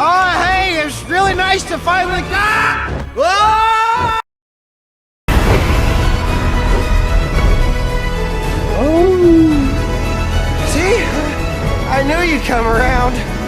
Oh, hey, it's really nice to finally... See? I knew you'd come around.